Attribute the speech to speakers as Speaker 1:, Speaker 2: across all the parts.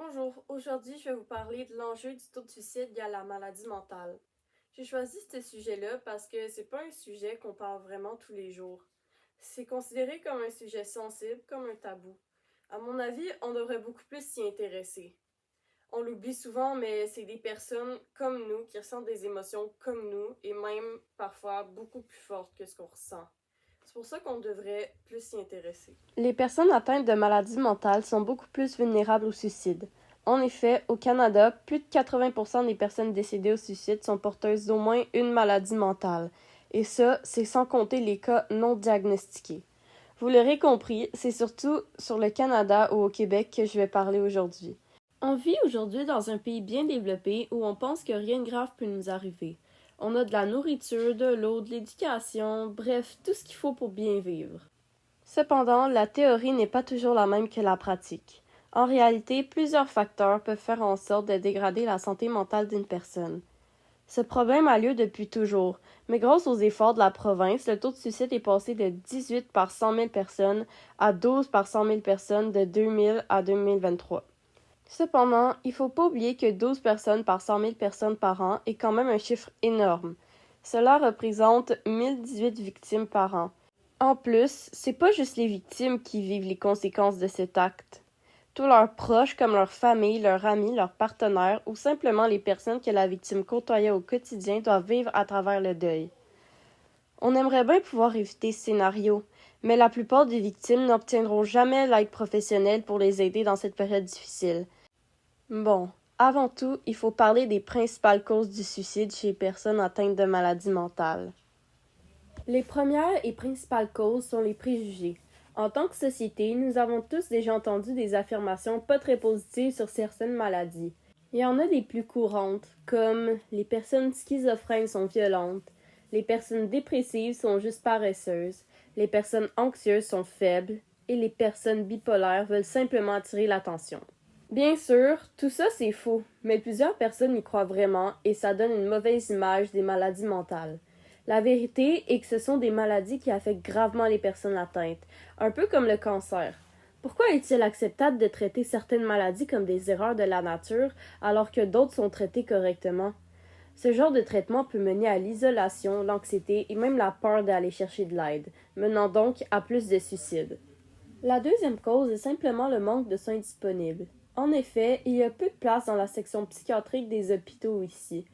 Speaker 1: Bonjour, aujourd'hui je vais vous parler de l'enjeu du taux de suicide lié à la maladie mentale. J'ai choisi ce sujet-là parce que c'est pas un sujet qu'on parle vraiment tous les jours. C'est considéré comme un sujet sensible, comme un tabou. À mon avis, on devrait beaucoup plus s'y intéresser. On l'oublie souvent, mais c'est des personnes comme nous qui ressentent des émotions comme nous et même parfois beaucoup plus fortes que ce qu'on ressent. C'est pour ça qu'on devrait plus s'y intéresser. Les personnes atteintes de maladies mentales sont beaucoup plus vulnérables au suicide. En effet, au Canada, plus de 80% des personnes décédées au suicide sont porteuses d'au moins une maladie mentale. Et ça, c'est sans compter les cas non diagnostiqués. Vous l'aurez compris, c'est surtout sur le Canada ou au Québec que je vais parler aujourd'hui. On vit aujourd'hui dans un pays bien développé où on pense que rien de grave peut nous arriver. On a de la nourriture, de l'eau, de l'éducation, bref, tout ce qu'il faut pour bien vivre. Cependant, la théorie n'est pas toujours la même que la pratique. En réalité, plusieurs facteurs peuvent faire en sorte de dégrader la santé mentale d'une personne. Ce problème a lieu depuis toujours, mais grâce aux efforts de la province, le taux de suicide est passé de 18 par 100 000 personnes à 12 par 100 000 personnes de 2000 à 2023. Cependant, il ne faut pas oublier que 12 personnes par 100 000 personnes par an est quand même un chiffre énorme. Cela représente 1018 victimes par an. En plus, c'est pas juste les victimes qui vivent les conséquences de cet acte. Tous leurs proches, comme leur famille, leurs amis, leurs partenaires ou simplement les personnes que la victime côtoyait au quotidien doivent vivre à travers le deuil. On aimerait bien pouvoir éviter ce scénario, mais la plupart des victimes n'obtiendront jamais l'aide professionnelle pour les aider dans cette période difficile. Bon, avant tout, il faut parler des principales causes du suicide chez les personnes atteintes de maladies mentales. Les premières et principales causes sont les préjugés. En tant que société, nous avons tous déjà entendu des affirmations pas très positives sur certaines maladies. Il y en a des plus courantes, comme les personnes schizophrènes sont violentes, les personnes dépressives sont juste paresseuses, les personnes anxieuses sont faibles, et les personnes bipolaires veulent simplement attirer l'attention. Bien sûr, tout ça c'est faux, mais plusieurs personnes y croient vraiment et ça donne une mauvaise image des maladies mentales. La vérité est que ce sont des maladies qui affectent gravement les personnes atteintes, un peu comme le cancer. Pourquoi est-il acceptable de traiter certaines maladies comme des erreurs de la nature alors que d'autres sont traitées correctement? Ce genre de traitement peut mener à l'isolation, l'anxiété et même la peur d'aller chercher de l'aide, menant donc à plus de suicides. La deuxième cause est simplement le manque de soins disponibles. En effet, il y a peu de place dans la section psychiatrique des hôpitaux ici.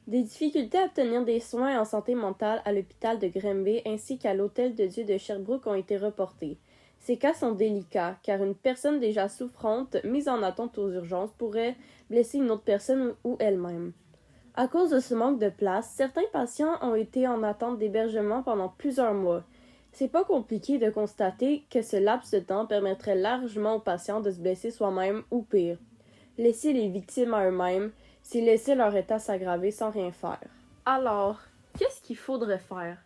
Speaker 1: Des difficultés à obtenir des soins en santé mentale à l'hôpital de Granby ainsi qu'à l'Hôtel de Dieu de Sherbrooke ont été reportés. Ces cas sont délicats, car une personne déjà souffrante, mise en attente aux urgences, pourrait blesser une autre personne ou elle-même. À cause de ce manque de place, certains patients ont été en attente d'hébergement pendant plusieurs mois. C'est pas compliqué de constater que ce laps de temps permettrait largement aux patients de se blesser soi-même ou pire. Laisser les victimes à eux-mêmes, c'est laisser leur état s'aggraver sans rien faire. Alors, qu'est-ce qu'il faudrait faire?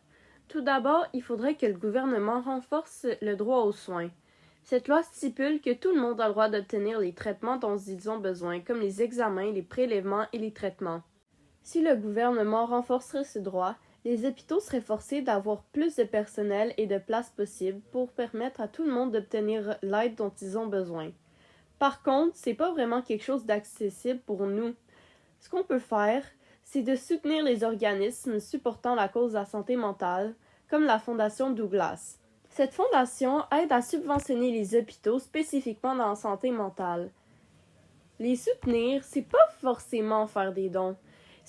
Speaker 1: Tout d'abord, il faudrait que le gouvernement renforce le droit aux soins. Cette loi stipule que tout le monde a le droit d'obtenir les traitements dont ils ont besoin, comme les examens, les prélèvements et les traitements. Si le gouvernement renforcerait ce droit, les hôpitaux seraient forcés d'avoir plus de personnel et de places possibles pour permettre à tout le monde d'obtenir l'aide dont ils ont besoin. Par contre, c'est pas vraiment quelque chose d'accessible pour nous. Ce qu'on peut faire, c'est de soutenir les organismes supportant la cause de la santé mentale, comme la Fondation Douglas. Cette fondation aide à subventionner les hôpitaux spécifiquement dans la santé mentale. Les soutenir, c'est pas forcément faire des dons.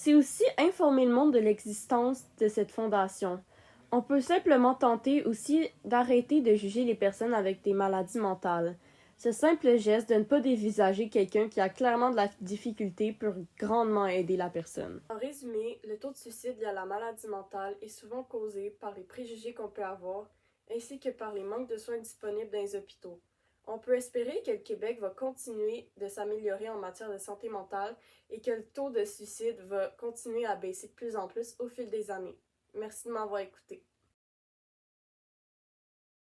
Speaker 1: C'est aussi informer le monde de l'existence de cette fondation. On peut simplement tenter aussi d'arrêter de juger les personnes avec des maladies mentales. Ce simple geste de ne pas dévisager quelqu'un qui a clairement de la difficulté peut grandement aider la personne. En résumé, le taux de suicide lié à la maladie mentale est souvent causé par les préjugés qu'on peut avoir, ainsi que par les manques de soins disponibles dans les hôpitaux. On peut espérer que le Québec va continuer de s'améliorer en matière de santé mentale et que le taux de suicide va continuer à baisser de plus en plus au fil des années. Merci de m'avoir écouté.